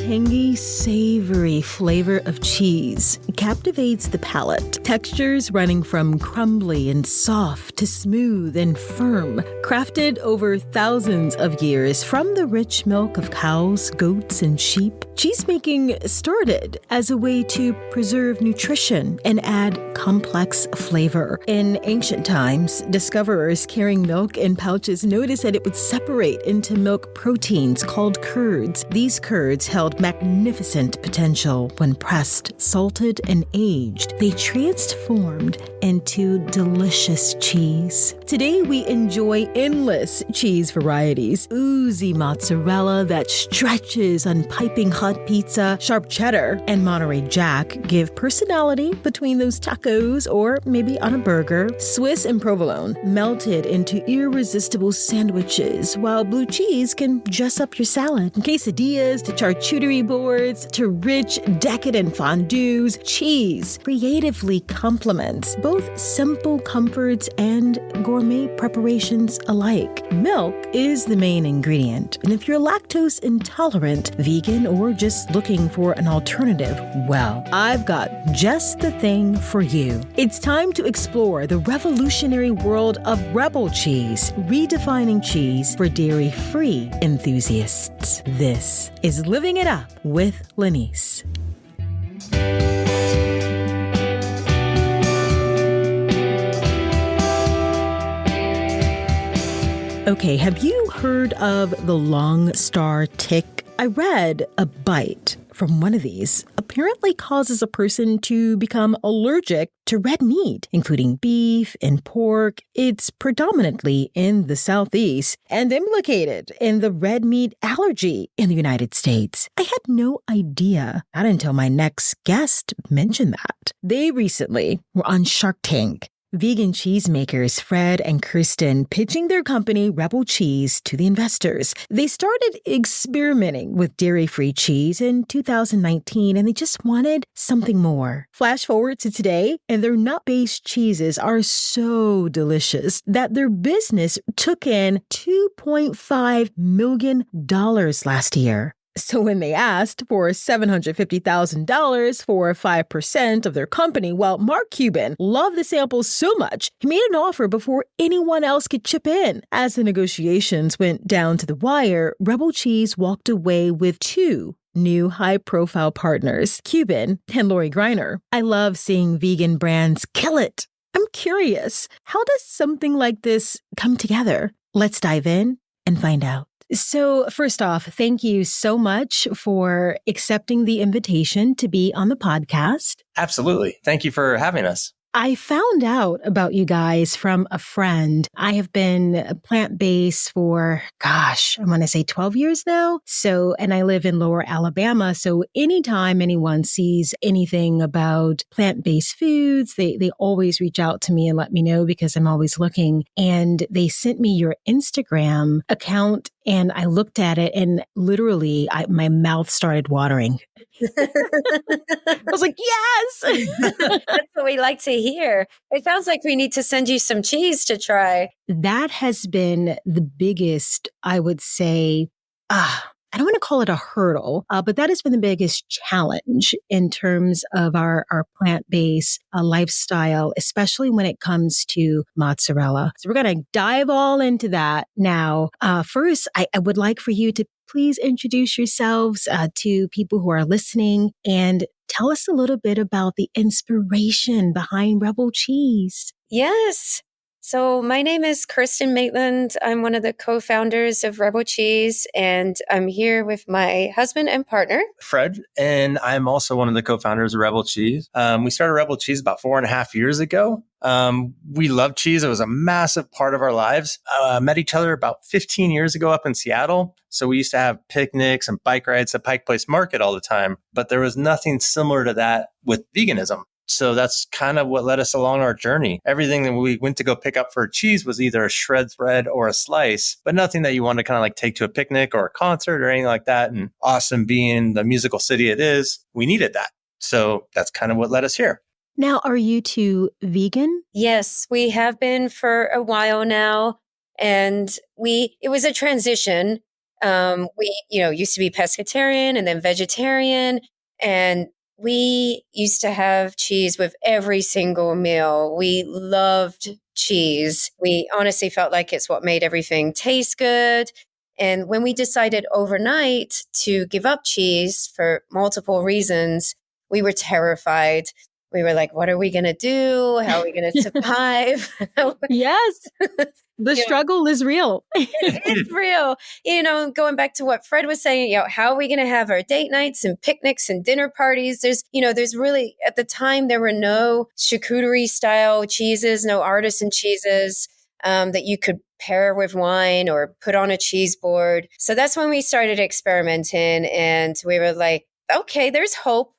tangy, savory flavor of cheese captivates the palate. Textures running from crumbly and soft to smooth and firm, crafted over thousands of years from the rich milk of cows, goats, and sheep. Cheesemaking started as a way to preserve nutrition and add complex flavor. In ancient times, discoverers carrying milk in pouches noticed that it would separate into milk proteins called curds. These curds held magnificent potential. When pressed, salted, and aged, they transformed into delicious cheese. Today, we enjoy endless cheese varieties. Oozy mozzarella that stretches on piping hot pizza, sharp cheddar, and Monterey Jack give personality between those tacos or maybe on a burger. Swiss and provolone melted into irresistible sandwiches, while blue cheese can dress up your salad. From quesadillas to charcuterie boards to rich, decadent fondues, cheese creatively complements both simple comforts and gourmet preparations alike. Milk is the main ingredient, and if you're lactose intolerant, vegan, or just looking for an alternative, well, I've got just the thing for you. It's time to explore the revolutionary world of Rebel cheese, redefining cheese for dairy-free enthusiasts. This is Living It Up with Lenise. Okay, have you heard of the long star tick? I read a bite from one of these apparently causes a person to become allergic to red meat, including beef and pork. It's predominantly in the Southeast and implicated in the red meat allergy in the United States. I had no idea, not until my next guest mentioned that. They recently were on Shark Tank. Vegan cheesemakers Fred and Kristen pitching their company Rebel Cheese to the investors. They started experimenting with dairy-free cheese in 2019, and they just wanted something more. Flash forward to today, and their nut-based cheeses are so delicious that their business took in $2.5 million last year. So when they asked for $750,000 for 5% of their company, well, Mark Cuban loved the samples so much, he made an offer before anyone else could chip in. As the negotiations went down to the wire, Rebel Cheese walked away with two new high-profile partners, Cuban and Lori Greiner. I love seeing vegan brands kill it. I'm curious, how does something like this come together? Let's dive in and find out. So first off, thank you so much for accepting the invitation to be on the podcast. Absolutely. Thank you for having us. I found out about you guys from a friend. I have been plant-based for, I want to say 12 years now. And I live in Lower Alabama. So anytime anyone sees anything about plant-based foods, they always reach out to me and let me know because I'm always looking. And they sent me your Instagram account and I looked at it and literally my mouth started watering. I was like, yes! That's what we like to hear. It sounds like we need to send you some cheese to try. That has been the biggest, I would say, I don't want to call it a hurdle, but that has been the biggest challenge in terms of our plant-based lifestyle, especially when it comes to mozzarella. So we're going to dive all into that now. First, I would like for you to please introduce yourselves to people who are listening and tell us a little bit about the inspiration behind Rebel Cheese. Yes. So my name is Kristen Maitland. I'm one of the co-founders of Rebel Cheese, and I'm here with my husband and partner, Fred, and I'm also one of the co-founders of Rebel Cheese. We started Rebel Cheese about 4.5 years ago. We love cheese. It was a massive part of our lives. Met each other about 15 years ago up in Seattle. So we used to have picnics and bike rides at Pike Place Market all the time, but there was nothing similar to that with veganism. So that's kind of what led us along our journey. Everything that we went to go pick up for cheese was either a shred bread or a slice, but nothing that you want to kind of like take to a picnic or a concert or anything like that. And Austin being the musical city it is, we needed that. So that's kind of what led us here. Now, are you two vegan? Yes, we have been for a while now. And it was a transition. We, used to be pescatarian and then vegetarian. And we used to have cheese with every single meal. We loved cheese. We honestly felt like it's what made everything taste good. And when we decided overnight to give up cheese for multiple reasons, we were terrified. We were like, what are we going to do? How are we going to survive? Yes. The struggle is real. It's real. Going back to what Fred was saying, how are we going to have our date nights and picnics and dinner parties? There's really, at the time, there were no charcuterie style cheeses, no artisan cheeses that you could pair with wine or put on a cheese board. So that's when we started experimenting, and we were like, okay, there's hope.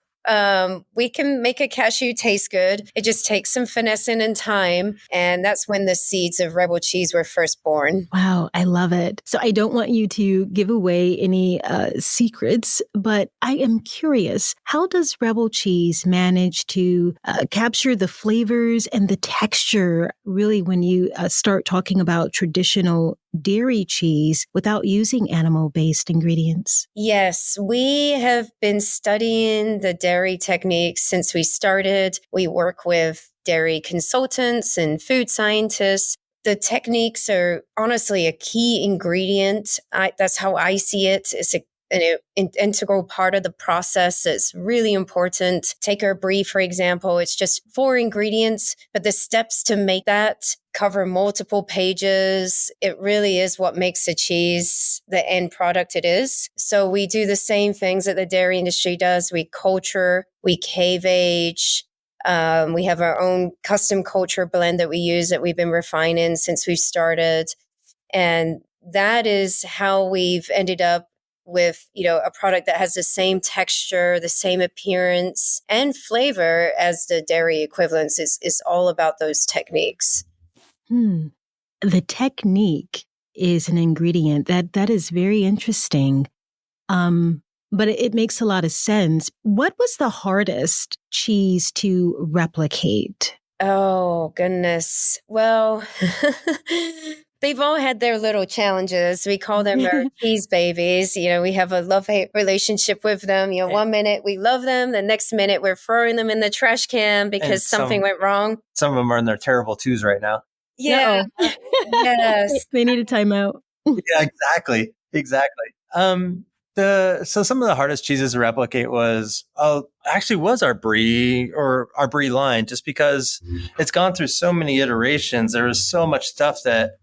We can make a cashew taste good. It just takes some finessing and time. And that's when the seeds of Rebel Cheese were first born. Wow, I love it. So I don't want you to give away any secrets, but I am curious, how does Rebel Cheese manage to capture the flavors and the texture really when you start talking about traditional dairy cheese without using animal-based ingredients? Yes, we have been studying the dairy techniques since we started. We work with dairy consultants and food scientists. The techniques are honestly a key ingredient. That's how I see it. It's an integral part of the process. It's really important. Take our brie, for example. It's just 4 ingredients, but the steps to make that cover multiple pages. It really is what makes the cheese the end product it is. So we do the same things that the dairy industry does. We culture, we cave age. We have our own custom culture blend that we use that we've been refining since we've started. And that is how we've ended up with, a product that has the same texture, the same appearance and flavor as the dairy equivalents. Is all about those techniques. The technique is an ingredient that is very interesting. But it makes a lot of sense. What was the hardest cheese to replicate? Oh, goodness. Well, they've all had their little challenges. We call them our cheese babies. We have a love-hate relationship with them. One minute we love them, the next minute we're throwing them in the trash can because something went wrong. Some of them are in their terrible twos right now. Yeah. Yes. They need a timeout. Yeah, exactly. So some of the hardest cheeses to replicate was our brie line, just because it's gone through so many iterations. There was so much stuff that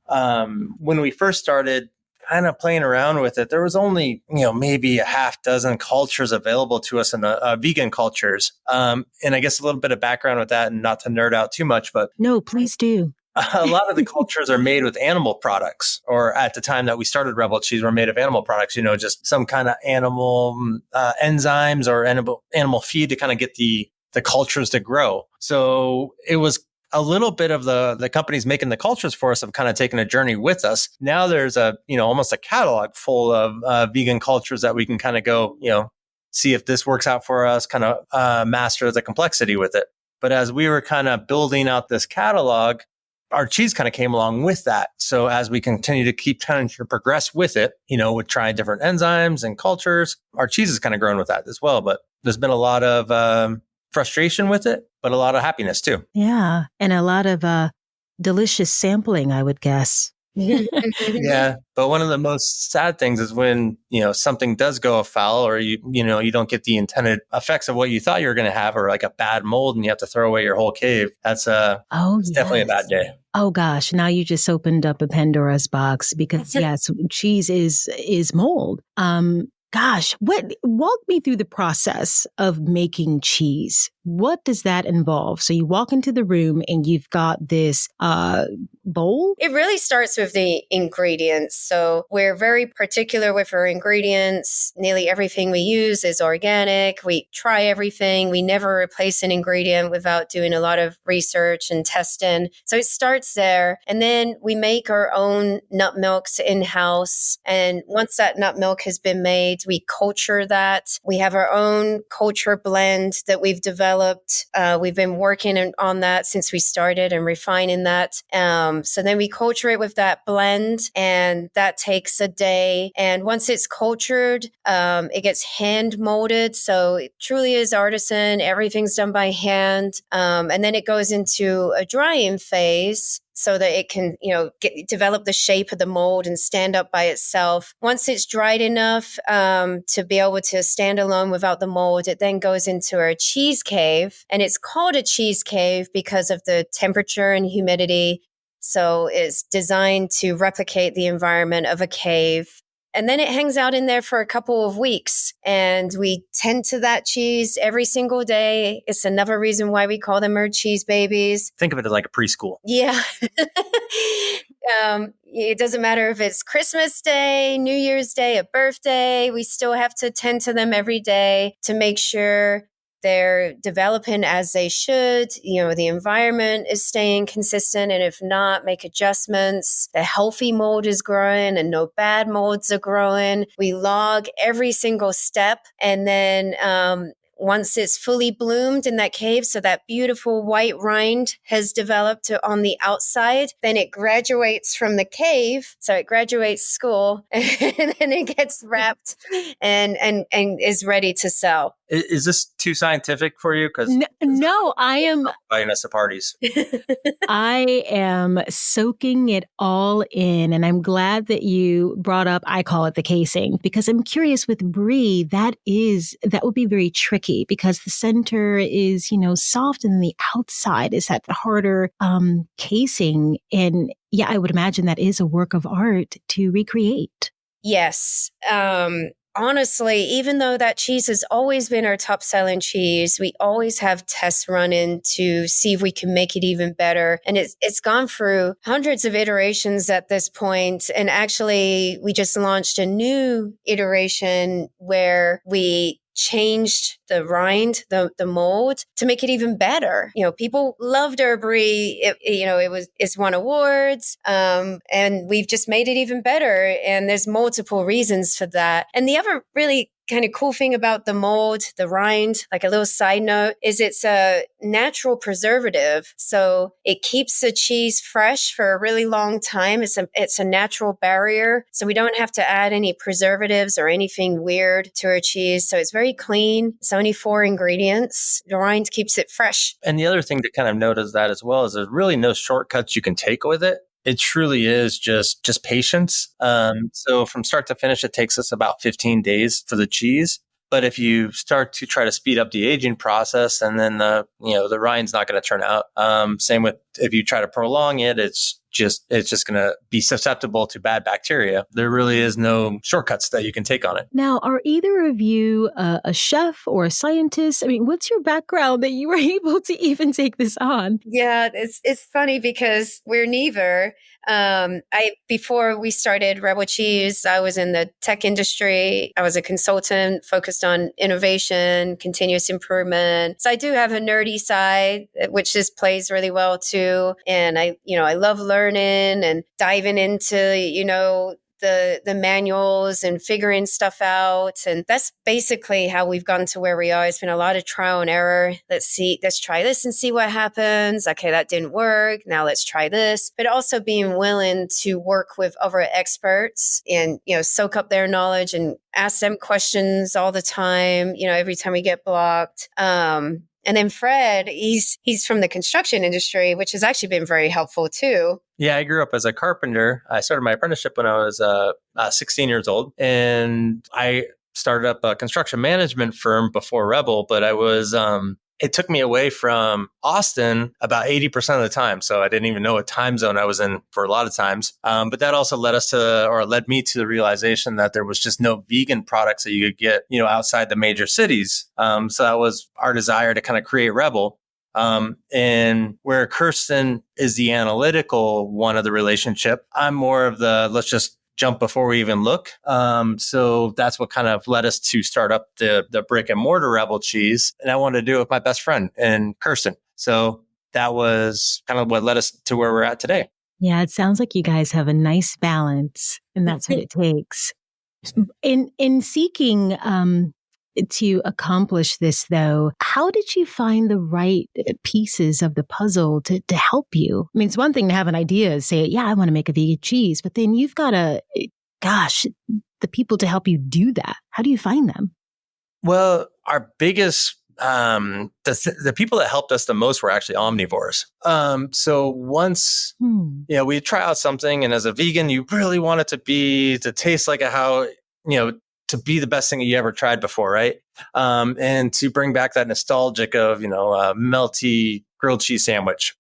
when we first started kind of playing around with it, there was only maybe a half dozen cultures available to us in the vegan cultures. And I guess a little bit of background with that, and not to nerd out too much, but no, please do. A lot of the cultures are made with animal products, or at the time that we started Rebel Cheese, were made of animal products, just some kind of animal enzymes or animal feed to kind of get the cultures to grow. So it was a little bit of the companies making the cultures for us have kind of taken a journey with us. Now there's almost a catalog full of vegan cultures that we can kind of go, see if this works out for us, kind of master the complexity with it. But as we were kind of building out this catalog, our cheese kind of came along with that. So as we continue to keep trying to progress with it, with trying different enzymes and cultures, our cheese is kind of grown with that as well. But there's been a lot of frustration with it, but a lot of happiness too. Yeah. And a lot of delicious sampling, I would guess. Yeah. But one of the most sad things is when, something does go afoul, or you don't get the intended effects of what you thought you were going to have, or like a bad mold and you have to throw away your whole cave. That's definitely a bad day. Oh gosh, now you just opened up a Pandora's box, because yes, cheese is mold. Walk me through the process of making cheese. What does that involve? So you walk into the room and you've got this bowl? It really starts with the ingredients. So we're very particular with our ingredients. Nearly everything we use is organic. We try everything. We never replace an ingredient without doing a lot of research and testing. So it starts there. And then we make our own nut milks in-house. And once that nut milk has been made, we culture that. We have our own culture blend that we've developed developed. We've been working on that since we started and refining that. So then we culture it with that blend, and that takes a day. And once it's cultured, it gets hand molded. So it truly is artisan. Everything's done by hand. And then it goes into a drying phase so that it can, develop the shape of the mold and stand up by itself. Once it's dried enough to be able to stand alone without the mold, it then goes into our cheese cave. And it's called a cheese cave because of the temperature and humidity. So it's designed to replicate the environment of a cave. And then it hangs out in there for a couple of weeks, and we tend to that cheese every single day. It's another reason why we call them our cheese babies. Think of it as like a preschool. Yeah. It doesn't matter if it's Christmas Day, New Year's Day, a birthday. We still have to tend to them every day to make sure they're developing as they should. The environment is staying consistent. And if not, make adjustments. The healthy mold is growing and no bad molds are growing. We log every single step. And then once it's fully bloomed in that cave, so that beautiful white rind has developed on the outside, then it graduates from the cave. So it graduates school and then it gets wrapped and is ready to sell. Is this too scientific for you? Because no, I am inviting us to parties. I am soaking it all in, and I'm glad that you brought up, I call it the casing, because I'm curious with brie, that would be very tricky because the center is, soft and the outside is that harder casing. And yeah, I would imagine that is a work of art to recreate. Yes. Honestly, even though that cheese has always been our top selling cheese, we always have tests running to see if we can make it even better. And it's gone through hundreds of iterations at this point. And actually, we just launched a new iteration where we changed the rind, the mold to make it even better. People loved our brie. It's won awards. And we've just made it even better. And there's multiple reasons for that. And the other really kind of cool thing about the mold, the rind, like a little side note, is it's a natural preservative. So it keeps the cheese fresh for a really long time. It's a natural barrier. So we don't have to add any preservatives or anything weird to our cheese. So it's very clean. It's only 4 ingredients. The rind keeps it fresh. And the other thing to kind of note is that as well is there's really no shortcuts you can take with it. It truly is just patience. So from start to finish, it takes us about 15 days for the cheese. But if you start to try to speed up the aging process, and then the rind's not going to turn out. Same with if you try to prolong it, it's just going to be susceptible to bad bacteria. There really is no shortcuts that you can take on it. Now, are either of you a chef or a scientist? I mean, what's your background that you were able to even take this on? Yeah, it's funny because we're neither. Before we started Rebel Cheese, I was in the tech industry. I was a consultant focused on innovation, continuous improvement. So I do have a nerdy side, which just plays really well too. And I love learning and diving into, the manuals and figuring stuff out. And that's basically how we've gotten to where we are. It's been a lot of trial and error. Let's try this and see what happens. Okay, that didn't work. Now let's try this. But also being willing to work with other experts and, soak up their knowledge and ask them questions all the time, every time we get blocked. And then Fred, he's from the construction industry, which has actually been very helpful too. Yeah, I grew up as a carpenter. I started my apprenticeship when I was 16 years old, and I started up a construction management firm before Rebel, but it took me away from Austin about 80% of the time. So I didn't even know what time zone I was in for a lot of times. But that also led me to the realization that there was just no vegan products that you could get, outside the major cities. So that was our desire to kind of create Rebel. And where Kristen is the analytical one of the relationship, I'm more of the, let's just jump before we even look. So that's what kind of led us to start up the brick and mortar Rebel Cheese. And I wanted to do it with my best friend and Kristen. So that was kind of what led us to where we're at today. Yeah, it sounds like you guys have a nice balance, and that's what it takes. In seeking to accomplish this, though, how did you find the right pieces of the puzzle to help you? I mean, it's one thing to have an idea, say, yeah, I want to make a vegan cheese, but then you've got the people to help you do that. How do you find them? Well, our biggest the people that helped us the most were actually omnivores. So once, we try out something, and as a vegan, you really want it to taste like to be the best thing that you ever tried before, right? And to bring back that nostalgic of, a melty grilled cheese sandwich.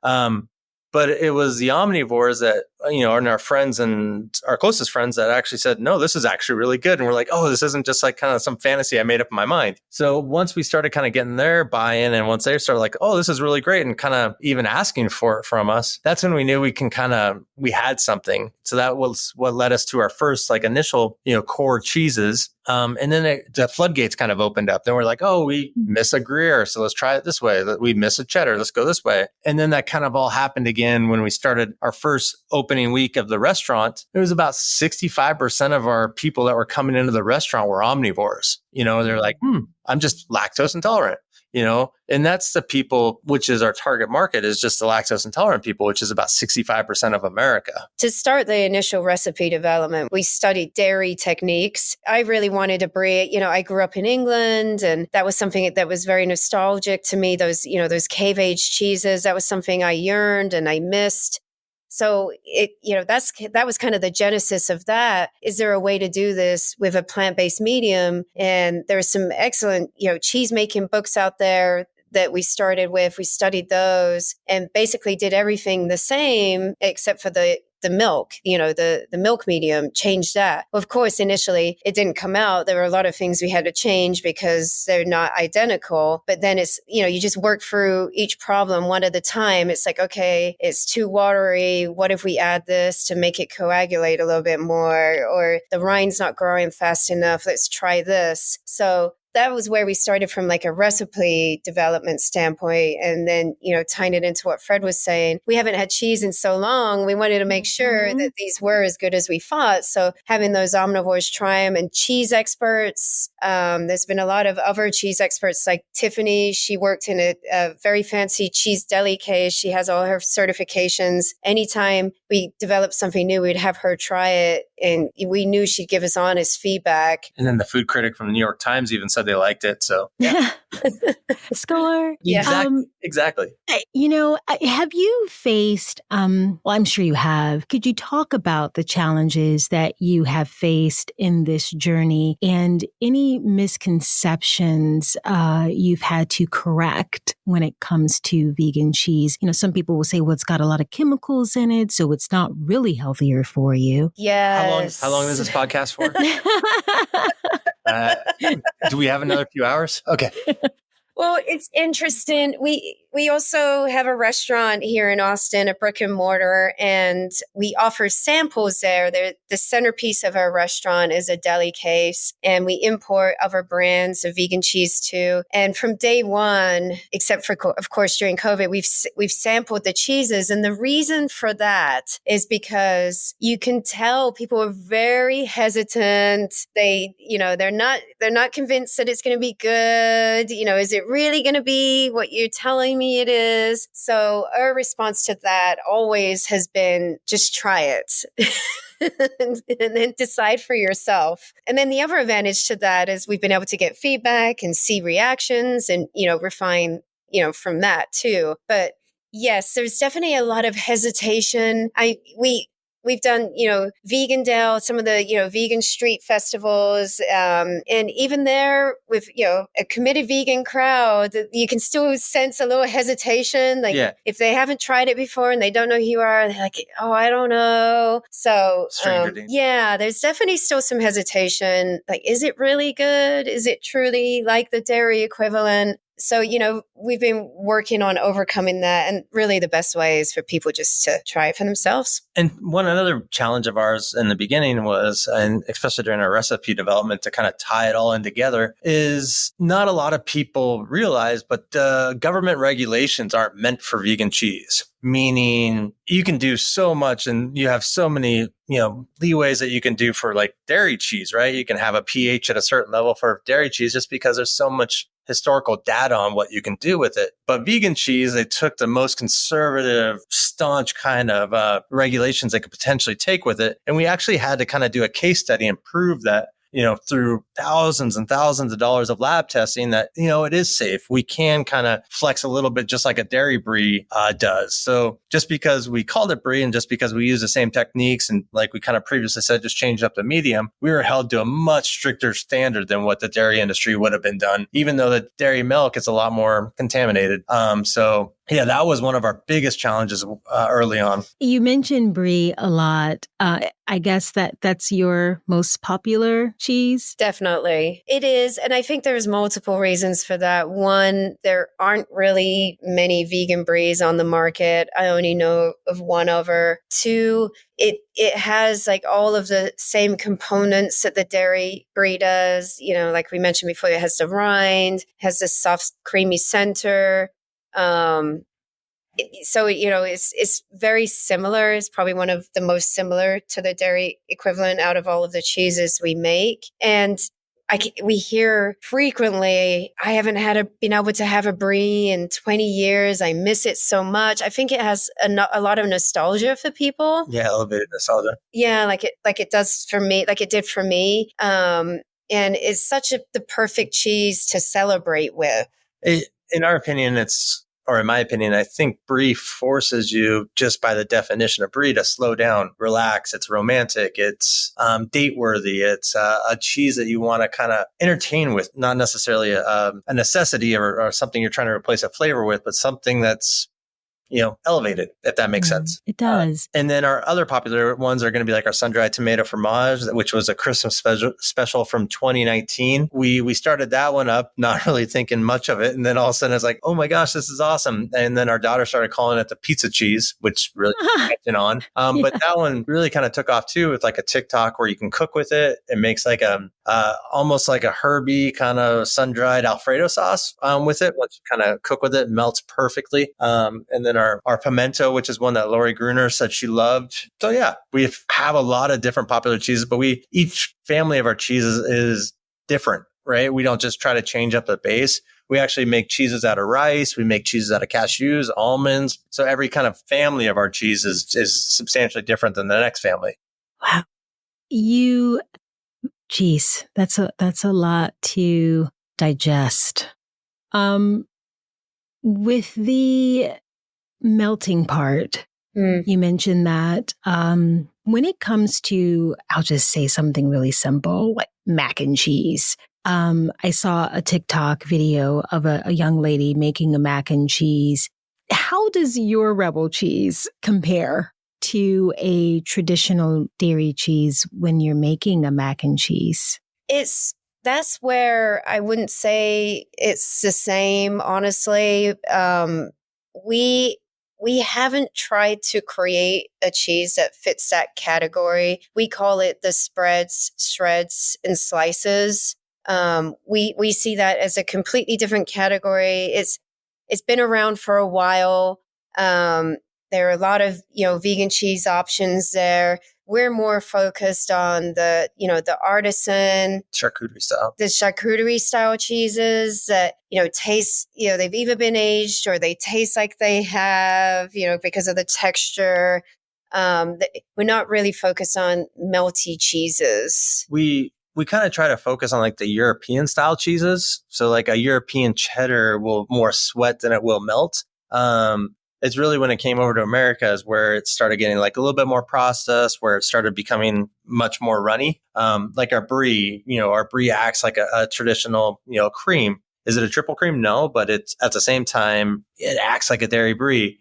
But it was the omnivores that, and our friends and our closest friends that actually said, no, this is actually really good. And we're like, oh, this isn't just like kind of some fantasy I made up in my mind. So once we started kind of getting their buy-in, and once they started like, oh, this is really great, and kind of even asking for it from us, that's when we knew we had something. So that was what led us to our first initial, core cheeses. And then the floodgates kind of opened up. Then we're like, oh, we miss a Gruyere, so let's try it this way. We miss a cheddar, let's go this way. And then that kind of all happened again when we started our first opening week of the restaurant. It was about 65% of our people that were coming into the restaurant were omnivores. They're like, I'm just lactose intolerant. And that's the people, which is our target market, is just the lactose intolerant people, which is about 65% of America. To start the initial recipe development, we studied dairy techniques. I really wanted to bring, I grew up in England, and that was something that was very nostalgic to me. Those cave age cheeses, that was something I yearned and I missed. So that was kind of the genesis of that. Is there a way to do this with a plant-based medium? And there's some excellent, cheese making books out there that we started with. We studied those and basically did everything the same except for the milk, the milk medium, changed that. Of course, initially it didn't come out. There were a lot of things we had to change because they're not identical. But then it's, you just work through each problem one at a time. It's like, okay, it's too watery. What if we add this to make it coagulate a little bit more? Or the rind's not growing fast enough. Let's try this. So that was where we started from a recipe development standpoint. And then, tying it into what Fred was saying, we haven't had cheese in so long. We wanted to make sure that these were as good as we thought. So having those omnivores try them, and cheese experts, there's been a lot of other cheese experts like Tiffany. She worked in a very fancy cheese deli case. She has all her certifications. Anytime we developed something new, we'd have her try it. And we knew she'd give us honest feedback. And then the food critic from the New York Times even said they liked it. So yeah. Score. Yeah. Exactly. Have you faced, well, I'm sure you have. Could you talk about the challenges that you have faced in this journey and any misconceptions you've had to correct when it comes to vegan cheese? Some people will say, well, it's got a lot of chemicals in it, so it's not really healthier for you. Yes. How long is this podcast for? Do we have another few hours? Okay. Well, it's interesting. We also have a restaurant here in Austin, a brick and mortar, and we offer samples there. The centerpiece of our restaurant is a deli case, and we import other brands of vegan cheese too. And from day one, except for, of course, during COVID, we've sampled the cheeses. And the reason for that is because you can tell people are very hesitant. They're not convinced that it's going to be good. Is it really going to be what you're telling me it is? So our response to that always has been, just try it. And then decide for yourself. And then the other advantage to that is we've been able to get feedback and see reactions and, refine, from that too. But yes, there's definitely a lot of hesitation. We've done, Vegan Dale, some of the, vegan street festivals. And even there with, a committed vegan crowd, you can still sense a little hesitation. If they haven't tried it before and they don't know who you are, they're like, oh, I don't know. So, there's definitely still some hesitation. Is it really good? Is it truly like the dairy equivalent? So, we've been working on overcoming that. And really the best way is for people just to try it for themselves. And one another challenge of ours in the beginning was, and especially during our recipe development to kind of tie it all in together, is not a lot of people realize, but government regulations aren't meant for vegan cheese. Meaning you can do so much and you have so many, leeways that you can do for like dairy cheese, right? You can have a pH at a certain level for dairy cheese just because there's so much historical data on what you can do with it. But vegan cheese, they took the most conservative, staunch kind of regulations they could potentially take with it. And we actually had to kind of do a case study and prove that, through thousands and thousands of dollars of lab testing that, it is safe. We can kind of flex a little bit just like a dairy brie does. So just because we called it brie and just because we use the same techniques and like we kind of previously said, just changed up the medium, we were held to a much stricter standard than what the dairy industry would have been done, even though the dairy milk is a lot more contaminated. So yeah, that was one of our biggest challenges early on. You mentioned brie a lot. I guess that's your most popular cheese? Definitely. It is. And I think there's multiple reasons for that. One, there aren't really many vegan bries on the market. I only know of one other. Two, it has like all of the same components that the dairy brie does. Like we mentioned before, it has the rind, has the soft, creamy center. So, it's very similar. It's probably one of the most similar to the dairy equivalent out of all of the cheeses we make. And we hear frequently, I haven't been able to have a brie in 20 years. I miss it so much. I think it has a lot of nostalgia for people. Yeah, elevated nostalgia. Yeah, like it does for me, like it did for me. And it's such the perfect cheese to celebrate with. In our opinion, or in my opinion, I think brie forces you just by the definition of brie to slow down, relax. It's romantic. It's date worthy. It's a cheese that you want to kind of entertain with, not necessarily a necessity or something you're trying to replace a flavor with, but something that's elevated, if that makes sense. It does. And then our other popular ones are going to be like our sun-dried tomato fromage, which was a Christmas special from 2019. We started that one up, not really thinking much of it. And then all of a sudden it's like, oh my gosh, this is awesome. And then our daughter started calling it the pizza cheese, which really catching on. But that one really kind of took off too with like a TikTok where you can cook with it. It makes like almost like a herby kind of sun-dried Alfredo sauce with it. Once you kind of cook with it, melts perfectly. And then our pimento, which is one that Lori Gruner said she loved. So yeah, we have a lot of different popular cheeses, but each family of our cheeses is different, right? We don't just try to change up the base. We actually make cheeses out of rice. We make cheeses out of cashews, almonds. So every kind of family of our cheese is substantially different than the next family. Wow. Geez, that's a lot to digest. With the melting part, you mentioned that when it comes to, I'll just say something really simple, like mac and cheese. I saw a TikTok video of a young lady making a mac and cheese. How does your Rebel cheese compare to a traditional dairy cheese when you're making a mac and cheese? That's where I wouldn't say it's the same, honestly. We haven't tried to create a cheese that fits that category. We call it the spreads, shreds, and slices. We see that as a completely different category. It's been around for a while. There are a lot of, vegan cheese options there. We're more focused on the artisan charcuterie style cheeses that, taste, they've either been aged or they taste like they have, because of the texture. We're not really focused on melty cheeses. We kind of try to focus on like the European style cheeses. So like a European cheddar will more sweat than it will melt. It's really when it came over to America is where it started getting like a little bit more processed, where it started becoming much more runny. Like our brie acts like a traditional, cream. Is it a triple cream? No, but it's at the same time, it acts like a dairy brie.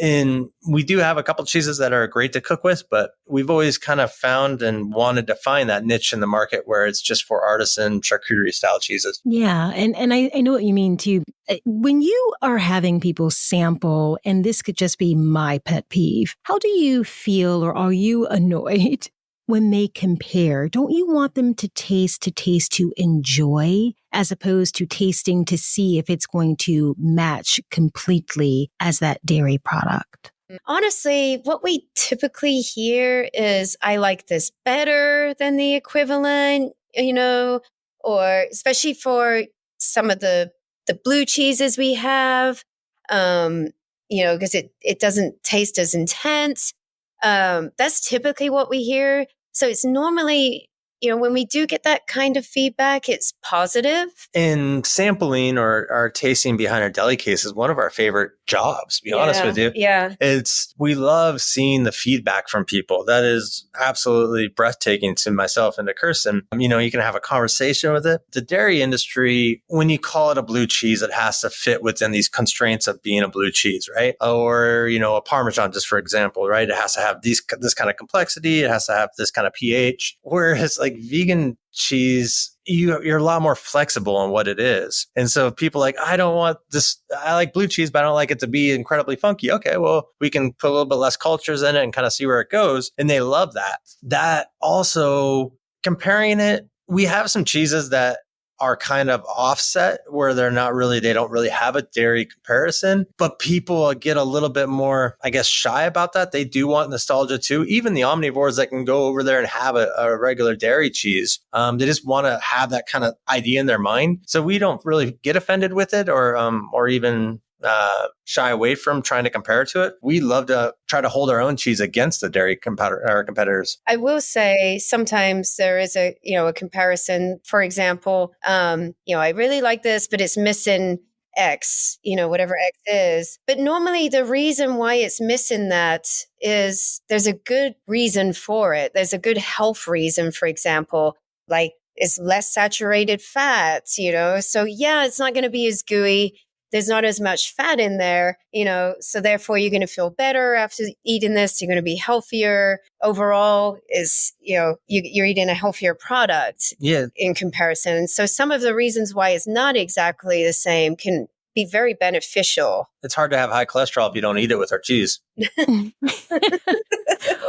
And we do have a couple cheeses that are great to cook with, but we've always kind of found and wanted to find that niche in the market where it's just for artisan charcuterie style cheeses. Yeah. And I know what you mean too. When you are having people sample, and this could just be my pet peeve, how do you feel, or are you annoyed when they compare? Don't you want them to taste to enjoy, as opposed to tasting to see if it's going to match completely as that dairy product? Honestly, what we typically hear is, I like this better than the equivalent, or especially for some of the blue cheeses we have, because it doesn't taste as intense. That's typically what we hear. So it's normally, when we do get that kind of feedback, it's positive. And sampling or tasting behind our deli case is one of our favorite jobs, to be honest with you. Yeah. We love seeing the feedback from people. That is absolutely breathtaking to myself and to Kristen. You can have a conversation with it. The dairy industry, when you call it a blue cheese, it has to fit within these constraints of being a blue cheese, right? Or, a Parmesan, just for example, right? It has to have this kind of complexity. It has to have this kind of pH. Whereas like vegan cheese, you're a lot more flexible on what it is. And so people like, I don't want this. I like blue cheese, but I don't like it to be incredibly funky. Okay, well, we can put a little bit less cultures in it and kind of see where it goes. And they love that. That also, comparing it, we have some cheeses that are kind of offset where they don't really have a dairy comparison, but people get a little bit more, I guess, shy about that. They do want nostalgia too. Even the omnivores that can go over there and have a regular dairy cheese, they just want to have that kind of idea in their mind. So we don't really get offended with it or even shy away from trying to compare it to it. We love to try to hold our own cheese against the dairy competitors. I will say sometimes there is a comparison. For example, I really like this, but it's missing X, whatever X is. But normally the reason why it's missing that is there's a good reason for it. There's a good health reason, for example, like it's less saturated fats, So yeah, it's not going to be as gooey. There's not as much fat in there, so therefore you're going to feel better after eating this. You're going to be healthier. Overall you're eating a healthier product in comparison. And so some of the reasons why it's not exactly the same can be very beneficial. It's hard to have high cholesterol if you don't eat it with our cheese.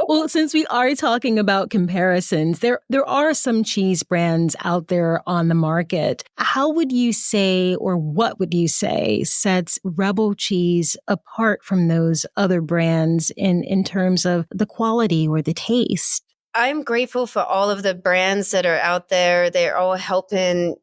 Well, since we are talking about comparisons, there are some cheese brands out there on the market. How would you say, or what would you say, sets Rebel Cheese apart from those other brands in terms of the quality or the taste? I'm grateful for all of the brands that are out there. They're all helping,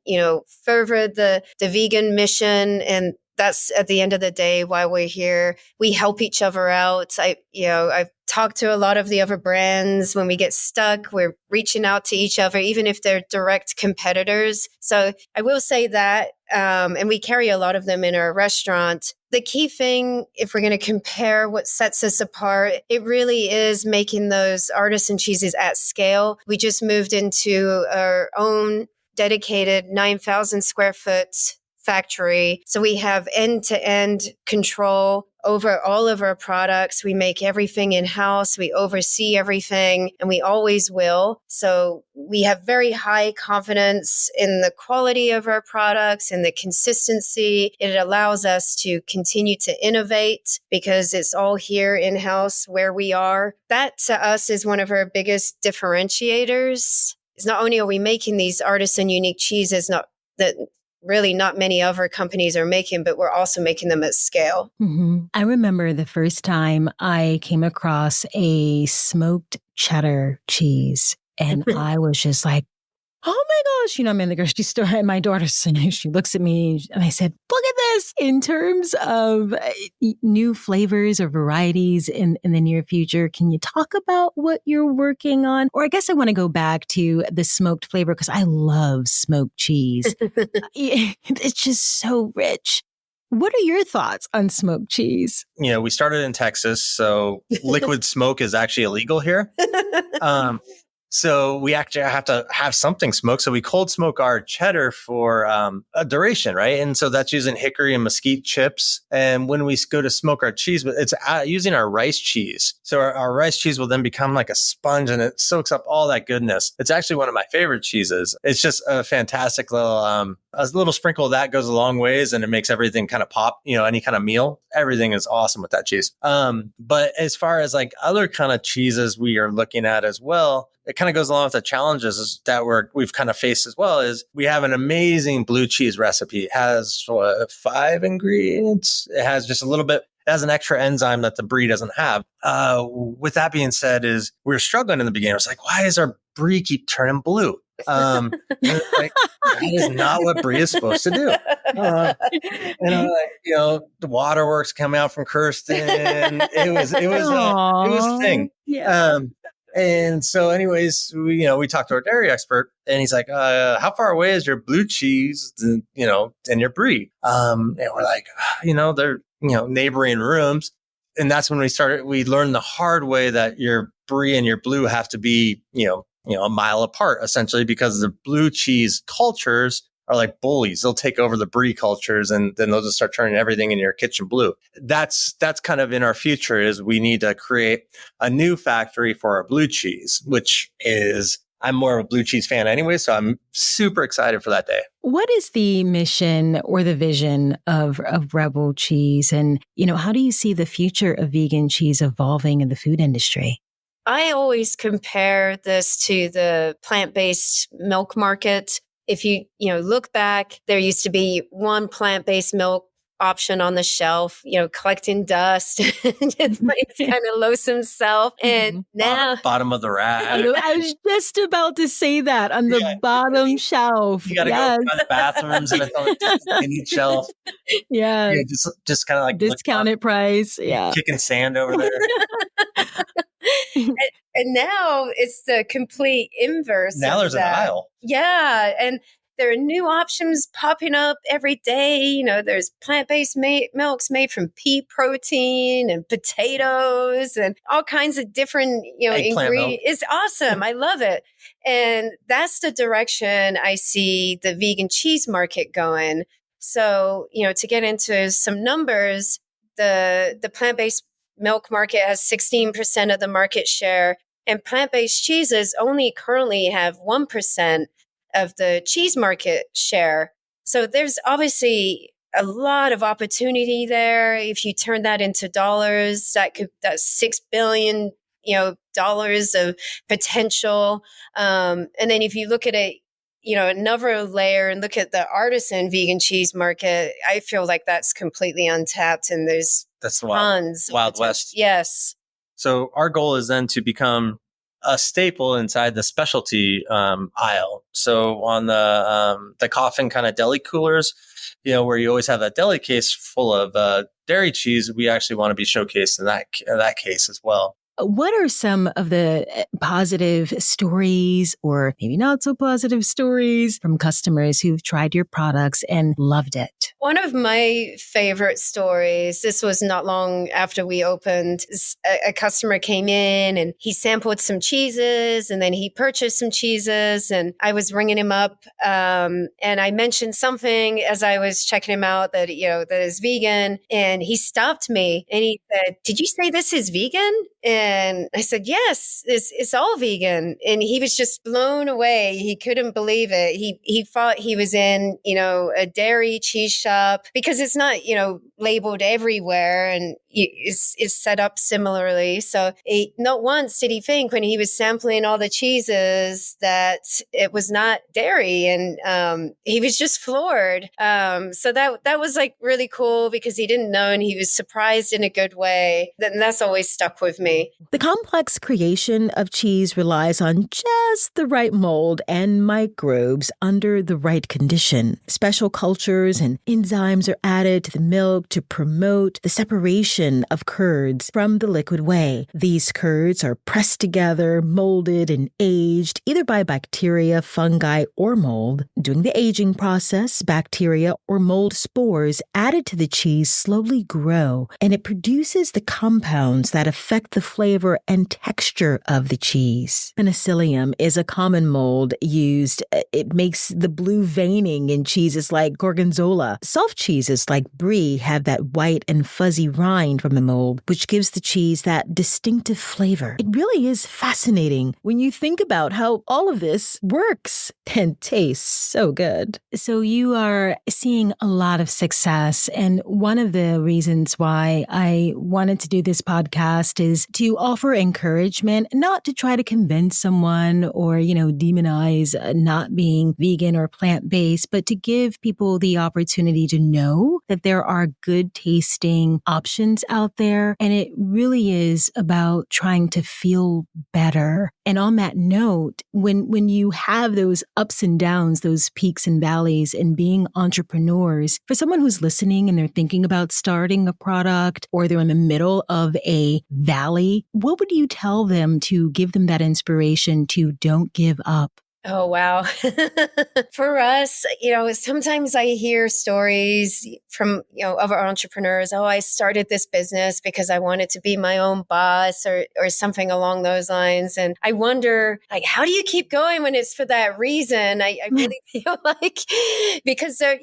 further the vegan mission. And that's at the end of the day why we're here. We help each other out. I've talked to a lot of the other brands. When we get stuck, we're reaching out to each other, even if they're direct competitors. So I will say that, and we carry a lot of them in our restaurant. The key thing, if we're going to compare what sets us apart, it really is making those artisan cheeses at scale. We just moved into our own dedicated 9,000 square foot factory. So we have end-to-end control over all of our products. We make everything in-house. We oversee everything, and we always will. So we have very high confidence in the quality of our products and the consistency. It allows us to continue to innovate because it's all here in-house where we are. That to us is one of our biggest differentiators. It's not only are we making these artisan unique cheeses, really not many other companies are making, but we're also making them at scale. Mm-hmm. I remember the first time I came across a smoked cheddar cheese, and I was just like, oh my gosh, I'm in the grocery store and my daughter, she looks at me and I said, look at this. In terms of new flavors or varieties in the near future, can you talk about what you're working on? Or I guess I want to go back to the smoked flavor because I love smoked cheese. It's just so rich. What are your thoughts on smoked cheese? We started in Texas, so liquid smoke is actually illegal here. So we actually have to have something smoked. So we cold smoke our cheddar for a duration, right? And so that's using hickory and mesquite chips. And when we go to smoke our cheese, it's using our rice cheese. So our rice cheese will then become like a sponge and it soaks up all that goodness. It's actually one of my favorite cheeses. It's just a fantastic little, a little sprinkle of that goes a long ways and it makes everything kind of pop, any kind of meal. Everything is awesome with that cheese. But as far as like other kind of cheeses we are looking at as well, it kind of goes along with the challenges that we've kind of faced as well. Is we have an amazing blue cheese recipe. It has 5 ingredients. It has just a little bit. It has an extra enzyme that the brie doesn't have. With that being said, is we were struggling in the beginning. It's like, why does our brie keep turning blue? Like, that is not what brie is supposed to do. The waterworks coming out from Kristen. It was a thing. Yeah. And so anyways, we talked to our dairy expert and he's like, how far away is your blue cheese, and your brie? And we're like, they're, neighboring rooms. And that's when we learned the hard way that your brie and your blue have to be, a mile apart essentially, because the blue cheese cultures are like bullies. They'll take over the brie cultures and then they'll just start turning everything in your kitchen blue. That's kind of in our future, is we need to create a new factory for our blue cheese, which is, I'm more of a blue cheese fan anyway, so I'm super excited for that day. What is the mission or the vision of Rebel Cheese? And, how do you see the future of vegan cheese evolving in the food industry? I always compare this to the plant-based milk market. If you look back, there used to be one plant-based milk option on the shelf, collecting dust, just like kind of loathsome self. And now bottom of the rack. I was just about to say that, on the bottom shelf. You got to go by the bathrooms and it's on the mini shelf. Yeah. Just kind of like discounted price. Yeah. Kicking sand over there. And now it's the complete inverse. Now there's an aisle. Yeah. And there are new options popping up every day. There's plant-based milks made from pea protein and potatoes and all kinds of different, ingredients. It's awesome. I love it. And that's the direction I see the vegan cheese market going. So, to get into some numbers, the plant-based milk market has 16% of the market share, and plant-based cheeses only currently have 1% of the cheese market share. So there's obviously a lot of opportunity there. If you turn that into dollars, that's $6 billion, dollars of potential. And then if you look at it, another layer and look at the artisan vegan cheese market, I feel like that's completely untapped, and that's tons. Wild West. Yes. So our goal is then to become a staple inside the specialty aisle. So on the coffin kind of deli coolers, where you always have that deli case full of dairy cheese, we actually want to be showcased in that case as well. What are some of the positive stories, or maybe not so positive stories, from customers who've tried your products and loved it? One of my favorite stories, this was not long after we opened, a customer came in and he sampled some cheeses and then he purchased some cheeses, and I was ringing him up and I mentioned something as I was checking him out that is vegan, and he stopped me and he said, "Did you say this is vegan?" And I said, "Yes, it's all vegan." And he was just blown away. He couldn't believe it. He thought he was in, a dairy cheese shop, because it's not, labeled everywhere and is set up similarly. So not once did he think, when he was sampling all the cheeses, that it was not dairy. And he was just floored. So that was like really cool, because he didn't know, and he was surprised in a good way. And that's always stuck with me. The complex creation of cheese relies on just the right mold and microbes under the right condition. Special cultures and enzymes are added to the milk to promote the separation of curds from the liquid whey. These curds are pressed together, molded, and aged either by bacteria, fungi, or mold. During the aging process, bacteria or mold spores added to the cheese slowly grow, and it produces the compounds that affect the the flavor and texture of the cheese. Penicillium is a common mold used. It makes the blue veining in cheeses like Gorgonzola. Soft cheeses like Brie have that white and fuzzy rind from the mold, which gives the cheese that distinctive flavor. It really is fascinating when you think about how all of this works and tastes so good. So you are seeing a lot of success. And one of the reasons why I wanted to do this podcast is to offer encouragement, not to try to convince someone or, demonize not being vegan or plant-based, but to give people the opportunity to know that there are good tasting options out there. And it really is about trying to feel better. And on that note, when you have those ups and downs, those peaks and valleys and being entrepreneurs, for someone who's listening and they're thinking about starting a product or they're in the middle of a valley, what would you tell them to give them that inspiration to don't give up? Oh, wow. For us, sometimes I hear stories from, other entrepreneurs. Oh, I started this business because I wanted to be my own boss or something along those lines. And I wonder, how do you keep going when it's for that reason? I really feel like, because there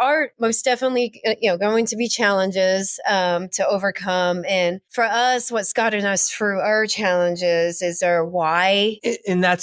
are most definitely, going to be challenges to overcome. And for us, what's gotten us through our challenges is our why. And I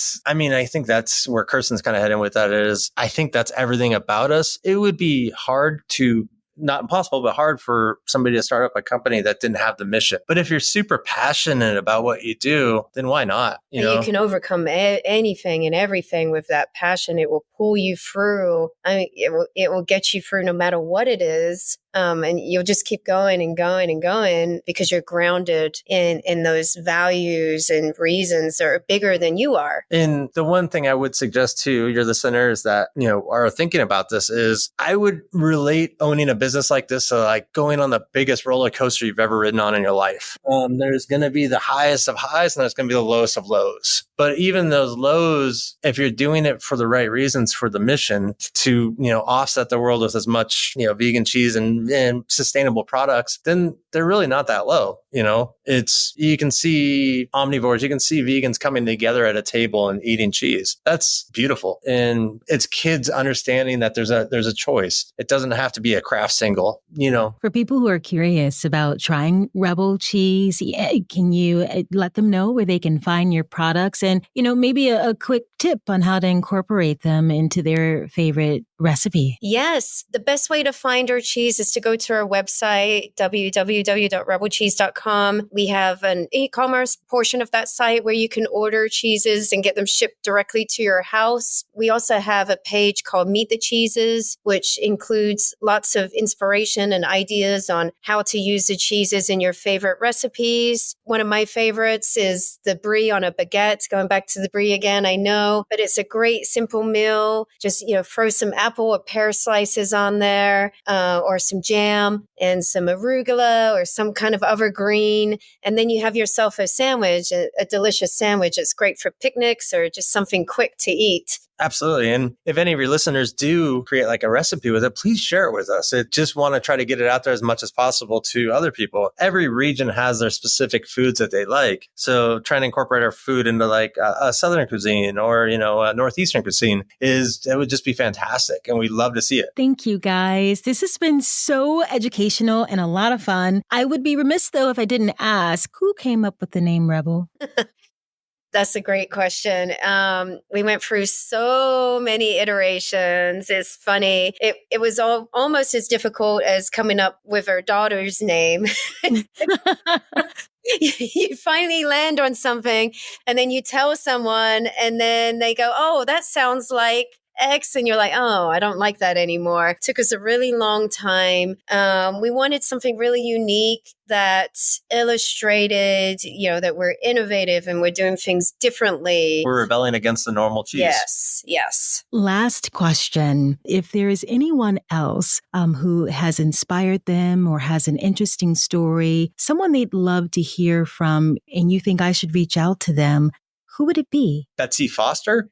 think that's where Kirsten's kind of heading with that is, I think that's everything about us. It would be hard to, not impossible, but hard for somebody to start up a company that didn't have the mission. But if you're super passionate about what you do, then why not? You can overcome anything and everything with that passion. It will pull you through. It will get you through no matter what it is. And you'll just keep going and going and going because you're grounded in those values and reasons that are bigger than you are. And the one thing I would suggest to your listeners that, are thinking about this is I would relate owning a business like this to like going on the biggest roller coaster you've ever ridden on in your life. There's going to be the highest of highs and there's going to be the lowest of lows. But even those lows, if you're doing it for the right reasons, for the mission to, offset the world with as much, vegan cheese and sustainable products, then they're really not that low. You can see omnivores, you can see vegans coming together at a table and eating cheese. That's beautiful. And it's kids understanding that there's a choice. It doesn't have to be a craft single, For people who are curious about trying Rebel cheese, can you let them know where they can find your products and, maybe a quick tip on how to incorporate them into their favorite recipe? Yes. The best way to find our cheese is to go to our website, www.rebelcheese.com. We have an e-commerce portion of that site where you can order cheeses and get them shipped directly to your house. We also have a page called Meet the Cheeses, which includes lots of inspiration and ideas on how to use the cheeses in your favorite recipes. One of my favorites is the brie on a baguette. Going back to the brie again, I know, but it's a great simple meal. Just, throw some apple or pear slices on there, or some jam and some arugula or some kind of other green. And then you have yourself a sandwich, a delicious sandwich. It's great for picnics or just something quick to eat. Absolutely. And if any of your listeners do create like a recipe with it, please share it with us. I just want to try to get it out there as much as possible to other people. Every region has their specific foods that they like. So trying to incorporate our food into like a Southern cuisine or, a Northeastern cuisine it would just be fantastic. And we'd love to see it. Thank you, guys. This has been so educational and a lot of fun. I would be remiss, though, if I didn't ask, who came up with the name Rebel? That's a great question. We went through so many iterations. It's funny. It was almost as difficult as coming up with our daughter's name. You finally land on something and then you tell someone and then they go, oh, that sounds like X, and you're like, oh, I don't like that anymore. It took us a really long time. We wanted something really unique that illustrated, that we're innovative and we're doing things differently. We're rebelling against the normal cheese. Yes. Last question. If there is anyone else who has inspired them or has an interesting story, someone they'd love to hear from, and you think I should reach out to them, who would it be? Betsy Foster.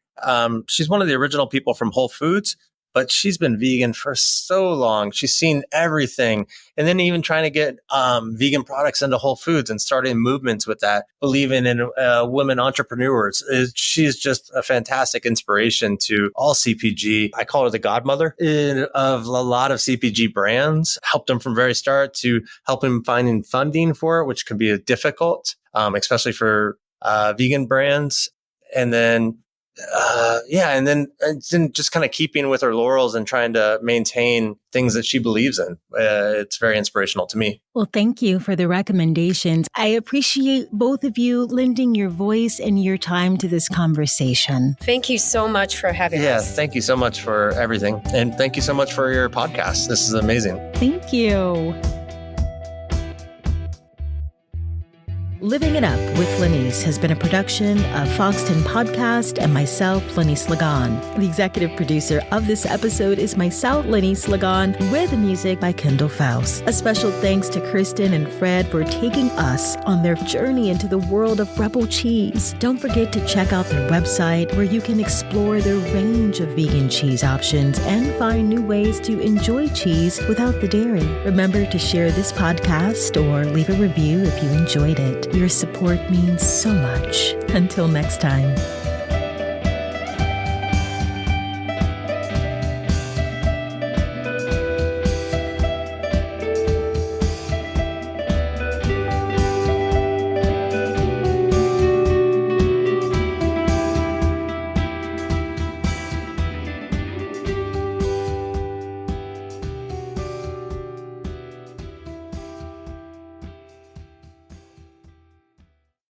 She's one of the original people from Whole Foods. but she's been vegan for so long. She's seen everything. And then even trying to get vegan products into Whole Foods and starting movements with that, believing in women entrepreneurs. She's just a fantastic inspiration to all CPG. I call her the godmother of a lot of CPG brands, helped them from very start to help them finding funding for it, which can be difficult, especially for vegan brands. And then and then just kind of keeping with her laurels and trying to maintain things that she believes in. It's very inspirational to me. Well, thank you for the recommendations. I appreciate both of you lending your voice and your time to this conversation. Thank you so much for having us. Yeah, thank you so much for everything. And thank you so much for your podcast. This is amazing. Thank you. Living It Up with Lenise has been a production of Foxton Podcast and myself, Lenise Lagan. The executive producer of this episode is myself, Lenise Lagan, with music by Kendall Faust. A special thanks to Kristen and Fred for taking us on their journey into the world of Rebel cheese. Don't forget to check out their website where you can explore the range of vegan cheese options and find new ways to enjoy cheese without the dairy. Remember to share this podcast or leave a review if you enjoyed it. Your support means so much. Until next time.